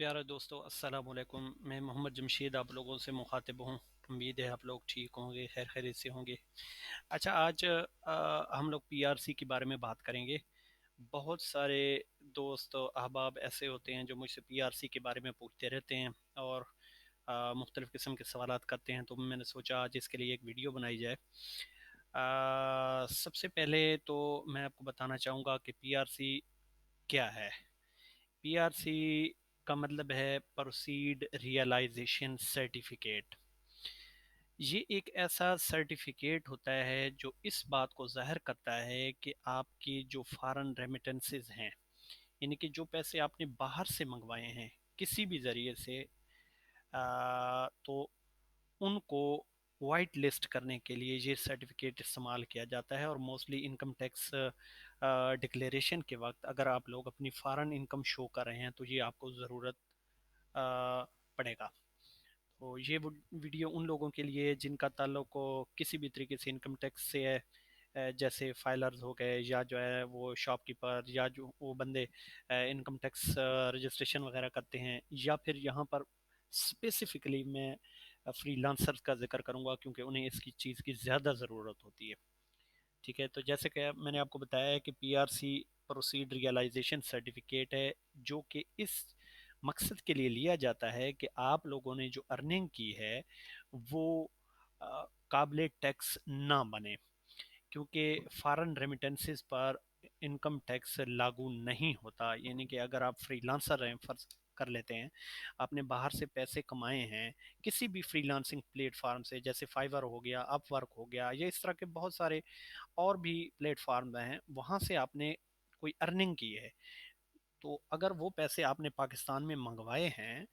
प्यारे दोस्तों, अस्सलाम वालेकुम। मैं मोहम्मद जमशीद आप लोगों से मुखातिब हूँ। उम्मीद है आप लोग ठीक होंगे, खैर खैरियत से होंगे। अच्छा, आज हम लोग पीआरसी के बारे में बात करेंगे। बहुत सारे दोस्त अहबाब ऐसे होते हैं जो मुझसे पीआरसी के बारे में पूछते रहते हैं और मुख्तलिफ़ किस्म के सवालात करते हैं, तो मैंने सोचा आज इसके लिए एक वीडियो बनाई जाए। सबसे पहले तो मैं आपको बताना चाहूँगा कि पीआरसी क्या है। पीआरसी का मतलब है प्रोसीड रियलाइजेशन सर्टिफिकेट। ये एक ऐसा सर्टिफिकेट होता है जो इस बात को ज़ाहिर करता है कि आपकी जो फॉरेन रेमिटेंसेस हैं, यानी कि जो पैसे आपने बाहर से मंगवाए हैं किसी भी ज़रिए से, तो उनको वाइट लिस्ट करने के लिए ये सर्टिफिकेट इस्तेमाल किया जाता है। और मोस्टली इनकम टैक्स डिक्लेरेशन के वक्त अगर आप लोग अपनी फॉरेन इनकम शो कर रहे हैं तो ये आपको ज़रूरत पड़ेगा। तो ये वीडियो उन लोगों के लिए जिनका ताल्लुक किसी भी तरीके से इनकम टैक्स से है, जैसे फाइलर्स हो गए या जो है वो शॉपकीपर या जो वो बंदे इनकम टैक्स रजिस्ट्रेशन वगैरह करते हैं, या फिर यहाँ पर स्पेसिफिकली मैं फ्रीलांसर्स का जिक्र करूँगा क्योंकि उन्हें इसकी चीज़ की ज़्यादा ज़रूरत होती है। ठीक है, तो जैसे कि मैंने आपको बताया है कि पीआरसी प्रोसीड रियलाइजेशन सर्टिफिकेट है, जो कि इस मकसद के लिए लिया जाता है कि आप लोगों ने जो अर्निंग की है वो काबिल टैक्स ना बने, क्योंकि फॉरेन रेमिटेंसेस पर इनकम टैक्स लागू नहीं होता। यानी कि अगर आप फ्रीलांसर हैं, फर्ज कर लेते हैं आपने बाहर से पैसे कमाए हैं किसी भी फ्रीलांसिंग प्लेटफार्म से, जैसे फाइवर हो गया, अपवर्क हो गया, या इस तरह के बहुत सारे और भी प्लेटफार्म हैं, वहाँ से आपने कोई अर्निंग की है, तो अगर वो पैसे आपने पाकिस्तान में मंगवाए हैं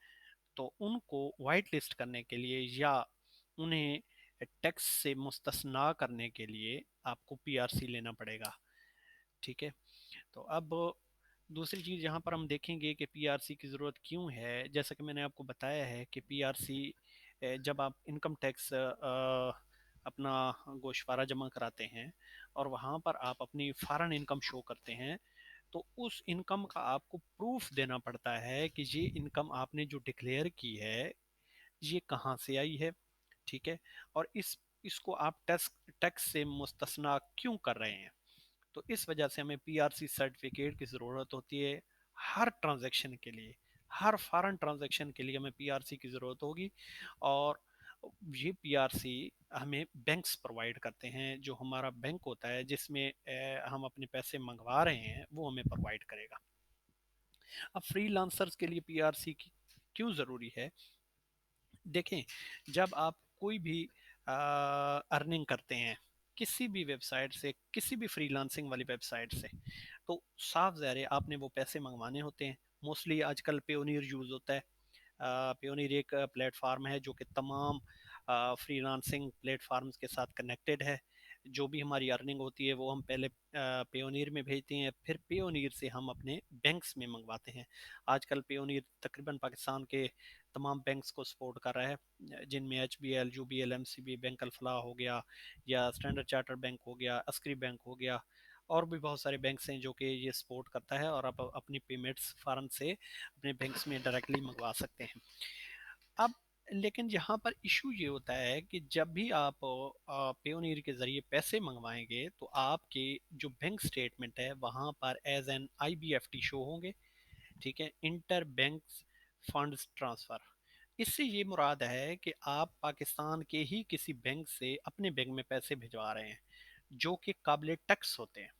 तो उनको वाइट लिस्ट करने के लिए या उन्हें टैक्स से मुस्तस्ना करने के लिए आपको पीआरसी लेना पड़ेगा। ठीक है, तो अब दूसरी चीज़ यहाँ पर हम देखेंगे कि पीआरसी की ज़रूरत क्यों है। जैसा कि मैंने आपको बताया है कि पीआरसी जब आप इनकम टैक्स अपना गोशवारा जमा कराते हैं और वहाँ पर आप अपनी फॉरेन इनकम शो करते हैं, तो उस इनकम का आपको प्रूफ देना पड़ता है कि ये इनकम आपने जो डिक्लेयर की है ये कहाँ से आई है। ठीक है, और इसको आप टैक्स टैक्स से मुस्तस्ना क्यों कर रहे हैं। तो इस वजह से हमें पीआरसी सर्टिफिकेट की ज़रूरत होती है हर ट्रांजैक्शन के लिए। हर फॉरेन ट्रांजैक्शन के लिए हमें पीआरसी की ज़रूरत होगी। और ये पीआरसी हमें बैंक्स प्रोवाइड करते हैं, जो हमारा बैंक होता है जिसमें हम अपने पैसे मंगवा रहे हैं वो हमें प्रोवाइड करेगा। अब फ्रीलांसर्स के लिए पीआरसी की क्यों ज़रूरी है। देखें, जब आप कोई भी अर्निंग करते हैं किसी भी वेबसाइट से, किसी भी फ्रीलांसिंग वाली वेबसाइट से, तो साफ ज़ाहिर है आपने वो पैसे मंगवाने होते हैं। मोस्टली आजकल पेयोनियर यूज़ होता है। पेयोनियर एक प्लेटफार्म है जो कि तमाम फ्रीलांसिंग प्लेटफार्म्स के साथ कनेक्टेड है। जो भी हमारी अर्निंग होती है वो हम पहले पेयोनियर में भेजते हैं, फिर पेयोनियर से हम अपने बैंक्स में मंगवाते हैं। आजकल पेयोनियर तकरीबन पाकिस्तान के तमाम बैंक्स को सपोर्ट कर रहा है, जिनमें HBL, UBL, MCB, bank Al Falah हो गया, या स्टैंडर्ड चार्टर्ड बैंक हो गया, अस्करी बैंक हो गया, और भी बहुत सारे बैंक्स हैं जो कि ये सपोर्ट करता है, और आप अपनी पेमेंट्स फ़ौरन से अपने बैंक्स में डायरेक्टली मंगवा सकते हैं। अब लेकिन यहाँ पर इशू ये होता है कि जब भी आप पेयोनियर के ज़रिए पैसे मंगवाएंगे तो आपके जो बैंक स्टेटमेंट है वहाँ पर एज एन आईबीएफटी शो होंगे। ठीक है, इंटर बैंक फंड्स ट्रांसफ़र। इससे ये मुराद है कि आप पाकिस्तान के ही किसी बैंक से अपने बैंक में पैसे भिजवा रहे हैं जो कि काबिल टैक्स होते हैं।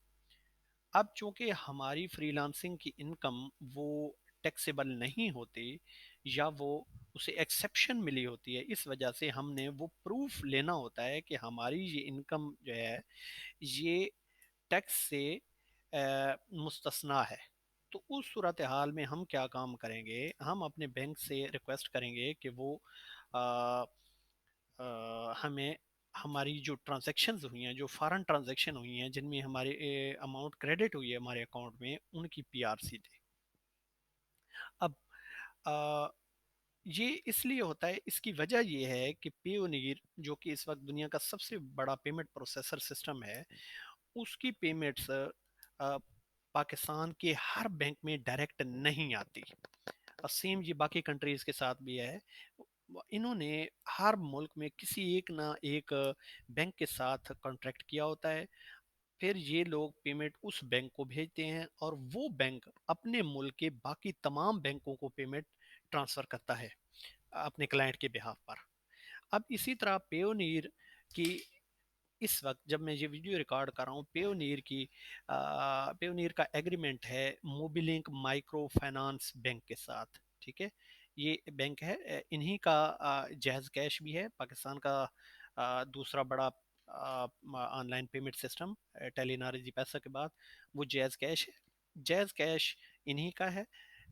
अब चूंकि हमारी फ्रीलांसिंग की इनकम वो टैक्सेबल नहीं होती, या वो उसे एक्सेप्शन मिली होती है, इस वजह से हमने वो प्रूफ लेना होता है कि हमारी ये इनकम जो है ये टैक्स से मुस्तस्ना है। तो उस सूरत हाल में हम क्या काम करेंगे, हम अपने बैंक से रिक्वेस्ट करेंगे कि वो आ, हमें हमारी जो ट्रांजैक्शंस हुई हैं, जो फॉरेन ट्रांजैक्शन हुई हैं जिनमें हमारे अमाउंट क्रेडिट हुई है हमारे अकाउंट में, उनकी पीआरसी दे। अब आ, ये इसलिए होता है, इसकी वजह ये है कि पेयोनियर जो कि इस वक्त दुनिया का सबसे बड़ा पेमेंट प्रोसेसर सिस्टम है, उसकी पेमेंट्स पाकिस्तान के हर बैंक में डायरेक्ट नहीं आती। और सेम ये बाकी कंट्रीज़ के साथ भी है। इन्होंने हर मुल्क में किसी एक ना एक बैंक के साथ कॉन्ट्रैक्ट किया होता है। फिर ये लोग पेमेंट उस बैंक को भेजते हैं और वो बैंक अपने मुल्क के बाकी तमाम बैंकों को पेमेंट ट्रांसफ़र करता है अपने क्लाइंट के बिहाफ पर। अब इसी तरह पेयोनीर की इस वक्त जब मैं ये वीडियो रिकॉर्ड कर रहा हूँ, पेयोनीर का एग्रीमेंट है मोबिलिंक माइक्रो फाइनेंस बैंक के साथ। ठीक है, ये बैंक है इन्हीं का जैज़ कैश भी है पाकिस्तान का दूसरा बड़ा ऑनलाइन पेमेंट सिस्टम टेलीनार जी पैसा के बाद वो जैज़ कैश है। जैज़ कैश इन्हीं का है।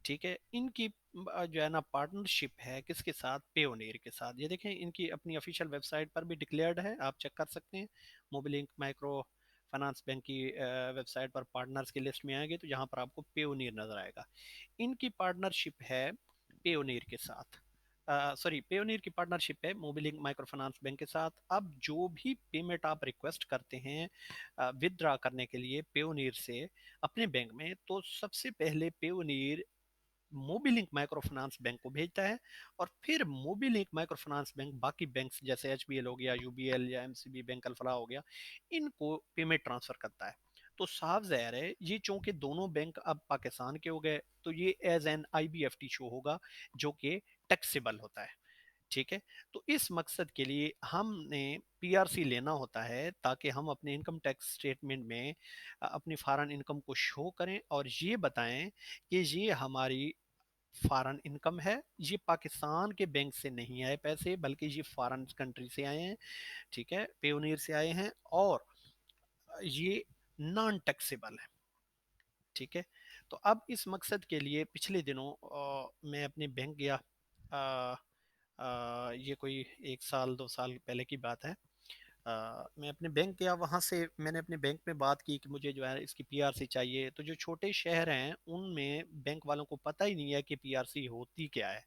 ठीक है, इनकी जो है ना पार्टनरशिप है किसके साथ, पेयोनीर के साथ। ये देखें इनकी अपनी ऑफिशियल वेबसाइट पर भी डिक्लेयर्ड है, आप चेक कर सकते हैं। मोबिलिंक माइक्रो फाइनेंस बैंक की वेबसाइट पर पार्टनर्स की लिस्ट में आएंगे तो यहाँ पर आपको पेयोनीर नज़र आएगा। इनकी पार्टनरशिप है पेयोनीर के साथ, सॉरी पेयोनीर की पार्टनरशिप है मोबिलिंक माइक्रो फाइनेंस बैंक के साथ। अब जो भी पेमेंट आप रिक्वेस्ट करते हैं विदड्रा करने के लिए पेयोनीर से अपने बैंक में, तो सबसे पहले Payoneer Mobilink micro finance bank को भेजता है और फिर मोबिलिंक माइक्रो फाइनेंस बैंक बाकी बैंक्स जैसे एचबीएल हो गया, यूबीएल या एमसीबी बैंक अल्फला हो गया, इनको पेमेंट ट्रांसफर करता है। तो साफ ज़ाहिर है ये चूंकि दोनों बैंक अब पाकिस्तान के हो गए तो ये एज एन आईबीएफटी शो होगा जो कि टैक्सेबल होता है। ठीक है, तो इस मकसद के लिए हमने पीआरसी लेना होता है ताकि हम अपने इनकम टैक्स स्टेटमेंट में अपनी फॉरेन इनकम को शो करें और ये बताएं कि ये हमारी फॉरेन इनकम है, ये पाकिस्तान के बैंक से नहीं आए पैसे बल्कि ये फॉरेन कंट्री से आए हैं। ठीक है, पेयोनियर से आए हैं और ये नॉन टैक्सेबल है। ठीक है, तो अब इस मकसद के लिए पिछले दिनों मैं अपने बैंक गया, ये कोई 1 साल 2 साल पहले की बात है। मैं अपने बैंक गया, वहाँ से मैंने अपने बैंक में बात की कि मुझे जो है इसकी पीआरसी चाहिए। तो जो छोटे शहर हैं उनमें बैंक वालों को पता ही नहीं है कि पीआरसी होती क्या है।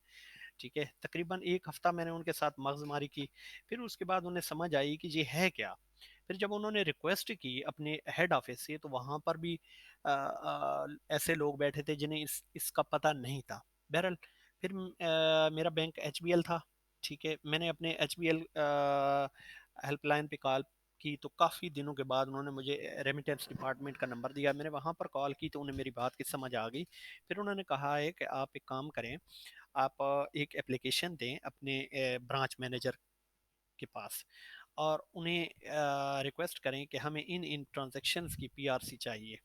ठीक है, तकरीबन 1 हफ्ता मैंने उनके साथ मगजमारी की, फिर उसके बाद उन्हें समझ आई कि ये है क्या। फिर जब उन्होंने रिक्वेस्ट की अपने हेड ऑफिस से तो वहाँ पर भी ऐसे लोग बैठे थे जिन्हें इसका पता नहीं था। बहरहाल फिर मेरा बैंक एचबीएल था। ठीक है, मैंने अपने एचबीएल हेल्पलाइन पे कॉल की तो काफ़ी दिनों के बाद उन्होंने मुझे रेमिटेंस डिपार्टमेंट का नंबर दिया। मैंने वहाँ पर कॉल की तो उन्हें मेरी बात की समझ आ गई। फिर उन्होंने कहा है कि आप एक काम करें, आप एक एप्लीकेशन दें अपने ब्रांच मैनेजर के पास और उन्हें रिक्वेस्ट करें कि हमें इन इन ट्रांजैक्शंस की पीआरसी चाहिए।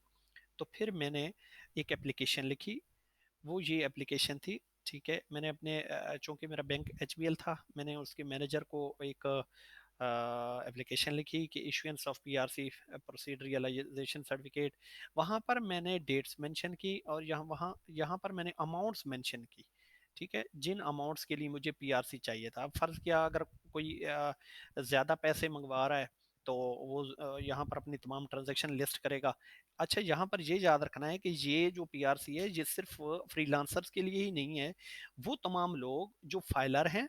तो फिर मैंने एक एप्लीकेशन लिखी, वो ये एप्लीकेशन थी। ठीक है, मैंने अपने चूँकि मेरा बैंक एचबीएल था, मैंने उसके मैनेजर को एक एप्लीकेशन लिखी कि issuance of PRC proceed realisation certificate. वहाँ पर मैंने डेट्स मेंशन की और यहाँ पर मैंने अमाउंट्स मेंशन की। ठीक है, जिन अमाउंट्स के लिए मुझे पीआरसी चाहिए था। अब फ़र्ज़ किया अगर कोई ज़्यादा पैसे मंगवा रहा है तो वो यहाँ पर अपनी तमाम ट्रांजैक्शन लिस्ट करेगा। अच्छा, यहाँ पर ये याद रखना है कि ये जो पीआरसी है ये सिर्फ फ्रीलांसर्स के लिए ही नहीं है, वो तमाम लोग जो फाइलर हैं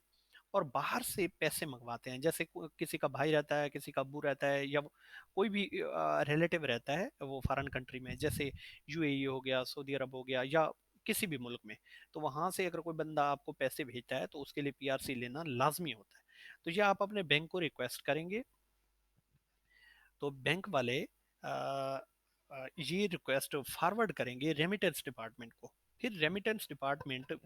और बाहर से पैसे मंगवाते हैं, जैसे किसी का भाई रहता है, किसी का अब्बू रहता है या कोई भी रिलेटिव रहता है वो फॉरेन कंट्री में, जैसे यूएई हो गया, सऊदी अरब हो गया या किसी भी मुल्क में। तो वहाँ से अगर कोई बंदा आपको पैसे भेजता है तो उसके लिए पीआरसी लेना लाजमी होता है। तो ये आप अपने बैंक को रिक्वेस्ट करेंगे तो बैंक वाले ये रिक्वेस्ट फॉरवर्ड करेंगे रेमिटेंस डिपार्टमेंट को। फिर रेमिटेंस डिपार्टमेंट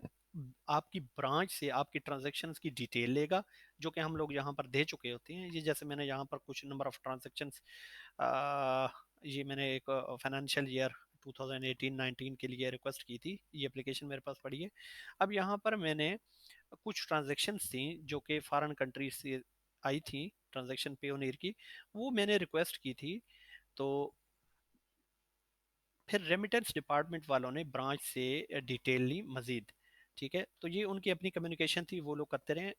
आपकी ब्रांच से आपकी ट्रांजैक्शंस की डिटेल लेगा जो कि हम लोग यहाँ पर दे चुके होते हैं। ये जैसे मैंने यहाँ पर कुछ नंबर ऑफ ट्रांजैक्शंस, ये मैंने एक फाइनेंशियल ईयर 2018-19 के लिए रिक्वेस्ट की थी, ये एप्लीकेशन मेरे पास पड़ी है। अब यहाँ पर मैंने कुछ ट्रांजैक्शंस थी जो कि फॉरेन कंट्रीज से आई थी, ट्रांजैक्शन पेयोनीर की, वो मैंने रिक्वेस्ट की थी। तो फिर रेमिटेंस डिपार्टमेंट वालों ने ब्रांच से डिटेल ली मज़ीद। ठीक है, तो ये उनकी अपनी कम्युनिकेशन थी, वो लोग करते रहे।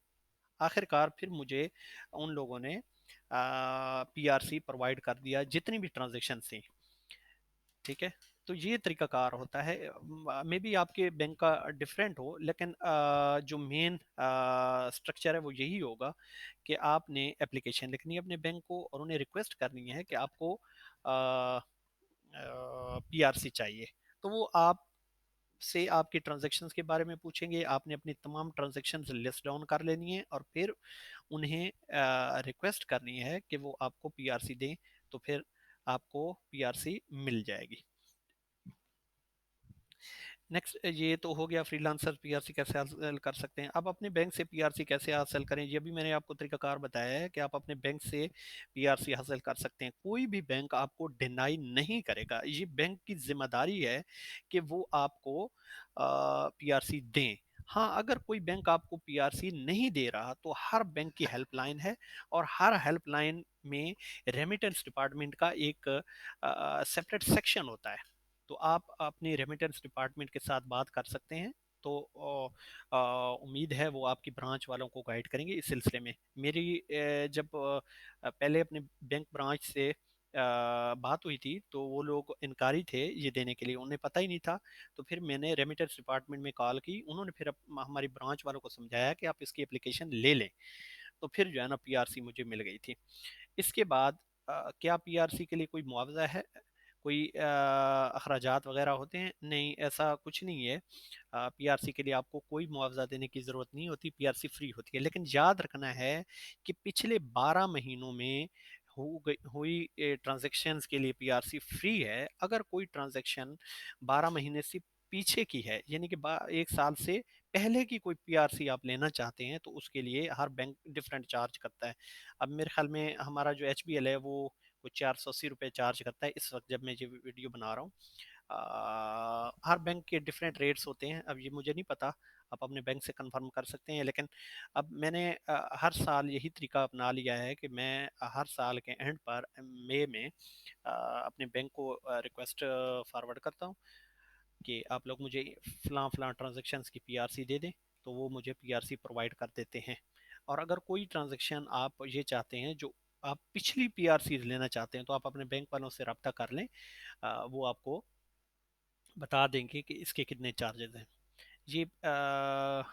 आखिरकार फिर मुझे उन लोगों ने पीआरसी प्रोवाइड कर दिया जितनी भी ट्रांजेक्शन थी। ठीक है, तो ये तरीकाकार होता है। मे बी आपके बैंक का डिफरेंट हो लेकिन जो मेन स्ट्रक्चर है वो यही होगा कि आपने एप्लीकेशन लिखनी है अपने बैंक को और उन्हें रिक्वेस्ट करनी है कि आपको पीआरसी चाहिए। तो वो आप से आपके ट्रांजैक्शंस के बारे में पूछेंगे। आपने अपनी तमाम ट्रांजैक्शंस लिस्ट डाउन कर लेनी है और फिर उन्हें रिक्वेस्ट करनी है कि वो आपको पीआरसी दें, तो फिर आपको पीआरसी मिल जाएगी। नेक्स्ट, ये तो हो गया फ्रीलांसर पीआरसी कैसे हासिल कर सकते हैं। अब अपने बैंक से पीआरसी कैसे हासिल करें, ये भी मैंने आपको तरीकाकार बताया है कि आप अपने बैंक से पीआरसी हासिल कर सकते हैं। कोई भी बैंक आपको डिनाई नहीं करेगा, ये बैंक की जिम्मेदारी है कि वो आपको पीआरसी दें। हाँ, अगर कोई बैंक आपको पीआरसी नहीं दे रहा तो हर बैंक की हेल्पलाइन है, और हर हेल्पलाइन में रेमिटेंस डिपार्टमेंट का एक सेपरेट सेक्शन होता है। तो आप अपनी रेमिटेंस डिपार्टमेंट के साथ बात कर सकते हैं। तो उम्मीद है वो आपकी ब्रांच वालों को गाइड करेंगे इस सिलसिले में। मेरी जब पहले अपने बैंक ब्रांच से बात हुई थी तो वो लोग इनकारी थे ये देने के लिए, उन्हें पता ही नहीं था। तो फिर मैंने रेमिटेंस डिपार्टमेंट में कॉल की, उन्होंने फिर हमारी ब्रांच वालों को समझाया कि आप इसकी एप्लीकेशन ले लें। तो फिर जो है ना पीआरसी मुझे मिल गई थी। इसके बाद क्या पीआरसी के लिए कोई मुआवजा है, कोई अखराजात वगैरह होते हैं? नहीं, ऐसा कुछ नहीं है। पीआरसी के लिए आपको कोई मुआवजा देने की ज़रूरत नहीं होती, पीआरसी फ्री होती है। लेकिन याद रखना है कि पिछले 12 महीनों में हुई ट्रांजेक्शन्स के लिए पीआरसी फ्री है। अगर कोई ट्रांजेक्शन 12 महीने से पीछे की है, यानी कि 1 साल से पहले की कोई पीआरसी आप लेना चाहते हैं, तो उसके लिए हर बैंक डिफरेंट चार्ज करता है। अब मेरे ख्याल में हमारा जो एचबीएल है वो कुछ 480 रुपये चार्ज करता है इस वक्त जब मैं ये वीडियो बना रहा हूँ। हर बैंक के डिफरेंट रेट्स होते हैं, अब ये मुझे नहीं पता, आप अपने बैंक से कंफर्म कर सकते हैं। लेकिन अब मैंने हर साल यही तरीका अपना लिया है कि मैं हर साल के एंड पर मई में अपने बैंक को रिक्वेस्ट फॉरवर्ड करता हूँ कि आप लोग मुझे फ़लाँ फ़लाँ ट्रांजेक्शन्स की पीआरसी दे दें, तो वो मुझे पीआरसी प्रोवाइड कर देते हैं। और अगर कोई ट्रांजेक्शन आप ये चाहते हैं जो आप पिछली पीआरसी लेना चाहते हैं, तो आप अपने बैंक वालों से रब्ता कर लें, वो आपको बता देंगे कि इसके कितने चार्जेस हैं। ये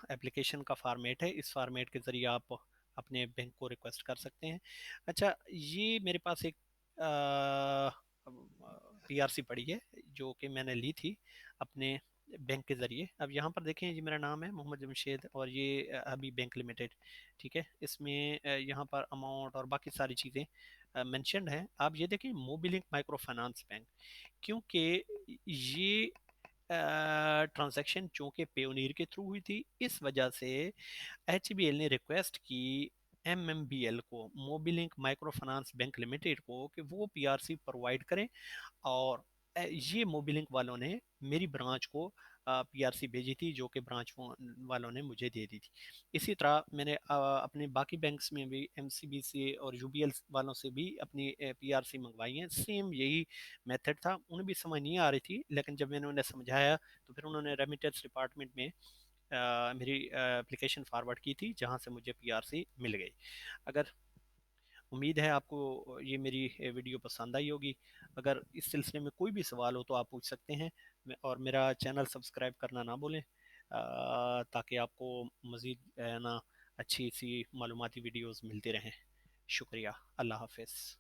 एप्लीकेशन का फॉर्मेट है, इस फॉर्मेट के ज़रिए आप अपने बैंक को रिक्वेस्ट कर सकते हैं। अच्छा, ये मेरे पास एक पीआरसी पड़ी है जो कि मैंने ली थी अपने बैंक के ज़रिए। अब यहाँ पर देखें, ये मेरा नाम है मोहम्मद जमशेद और ये अभी बैंक लिमिटेड, ठीक है। इसमें यहाँ पर अमाउंट और बाकी सारी चीज़ें मेंशन्ड हैं। आप ये देखें, मोबिलिंक माइक्रो फाइनेंस बैंक, क्योंकि ये ट्रांजैक्शन चूँकि पेयोनियर के थ्रू हुई थी, इस वजह से एचबीएल ने रिक्वेस्ट की एमएमबीएल को, Mobilink micro finance bank limited को, कि वो पीआरसी प्रोवाइड करें। और ये मोबिलिंक वालों ने मेरी ब्रांच को पीआरसी भेजी थी जो कि ब्रांच वालों ने मुझे दे दी थी। इसी तरह मैंने अपने बाकी बैंक्स में भी एमसीबी से और यूबीएल वालों से भी अपनी पीआरसी मंगवाई हैं। सेम यही मेथड था, उन्हें भी समझ नहीं आ रही थी, लेकिन जब मैंने उन्हें समझाया तो फिर उन्होंने रेमिटेंस डिपार्टमेंट में मेरी एप्लीकेशन फॉरवर्ड की थी, जहां से मुझे पीआरसी मिल गई। अगर उम्मीद है आपको ये मेरी वीडियो पसंद आई होगी। अगर इस सिलसिले में कोई भी सवाल हो तो आप पूछ सकते हैं। और मेरा चैनल सब्सक्राइब करना ना भूलें, ताकि आपको मज़ीद ना अच्छी सी मालूमाती वीडियोस मिलती रहें। शुक्रिया। अल्लाह हाफ़िज़।